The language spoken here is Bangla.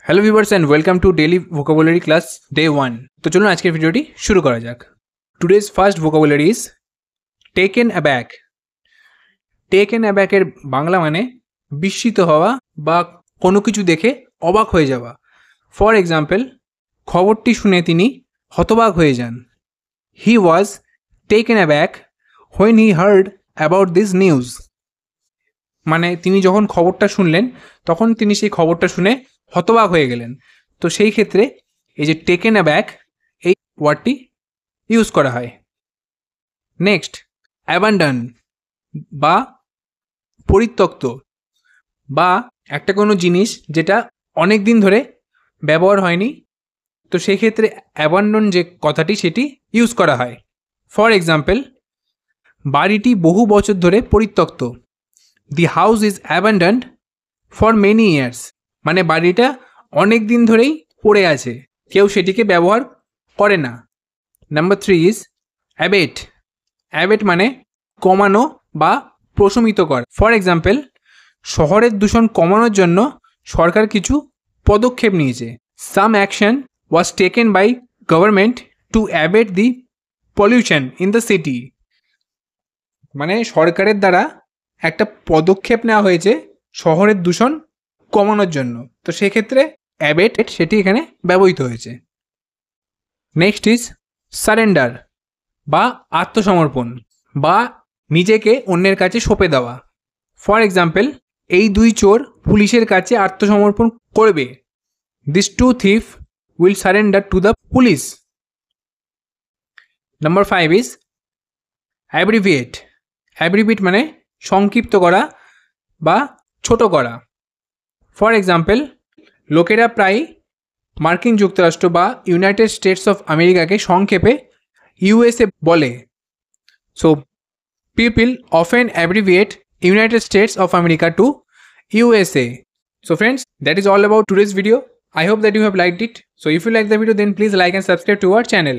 Hello viewers and welcome to daily vocabulary class day 1। তো চলুন আজকের ভিডিওটি শুরু করা যাক। Today's first vocabulary is taken aback. Taken অ্যাব্যাকের বাংলা মানে বিস্মিত হওয়া বা কোনো কিছু দেখে অবাক হয়ে যাওয়া। ফর এক্সাম্পল, খবরটি শুনে তিনি হতবাক হয়ে যান। He was taken aback when he heard about this news. মানে তিনি যখন খবরটা শুনলেন তখন তিনি সেই খবরটা শুনে হতবাক হয়ে গেলেন। তো সেই ক্ষেত্রে এই যে টেকেন অ্যাব্যাক এই ওয়ার্ডটি ইউজ করা হয়। নেক্সট, অ্যাবান্ডন বা পরিত্যক্ত বা একটা কোনো জিনিস যেটা অনেক দিন ধরে ব্যবহার হয়নি, তো সেই ক্ষেত্রে অ্যাবান্ডন যে কথাটি সেটি ইউজ করা হয়। ফর এক্সাম্পল, বাড়িটি বহু বছর ধরে পরিত্যক্ত। The house is abandoned for many years. মানে বাড়িটা অনেক দিন ধরেই পড়ে আছে, কেউ সেটিকে ব্যবহার করে না। Number 3 is অ্যাবেট। অ্যাবেট মানে কমানো বা প্রশমিত করা। ফর এক্সাম্পল, শহরের দূষণ কমানোর জন্য সরকার কিছু পদক্ষেপ নিয়েছে। Some action was taken by government to abate the pollution in the city. মানে সরকারের দ্বারা একটা পদক্ষেপ নেওয়া হয়েছে শহরের দূষণ কমানোর জন্য, তো সেক্ষেত্রে অ্যাবেট সেটি এখানে ব্যবহৃত হয়েছে। নেক্সট ইজ সারেন্ডার বা আত্মসমর্পণ বা নিজেকে অন্যের কাছে সঁপে দেওয়া। ফর এক্সাম্পল, এই দুই চোর পুলিশের কাছে আত্মসমর্পণ করবে। This two thief will surrender to the police. Number 5 is abbreviate. Abbreviate মানে সংক্ষিপ্ত করা বা ছোট করা। ফর এক্সাম্পল, লোকেরা প্রায় মার্কিন যুক্তরাষ্ট্র বা ইউনাইটেড স্টেটস অফ আমেরিকাকে সংক্ষেপে ইউএসএ বলে। So people often abbreviate United States of America to USA. So friends, that is all about today's video. I hope that you have liked it. So if you like the video, then please like and subscribe to our channel.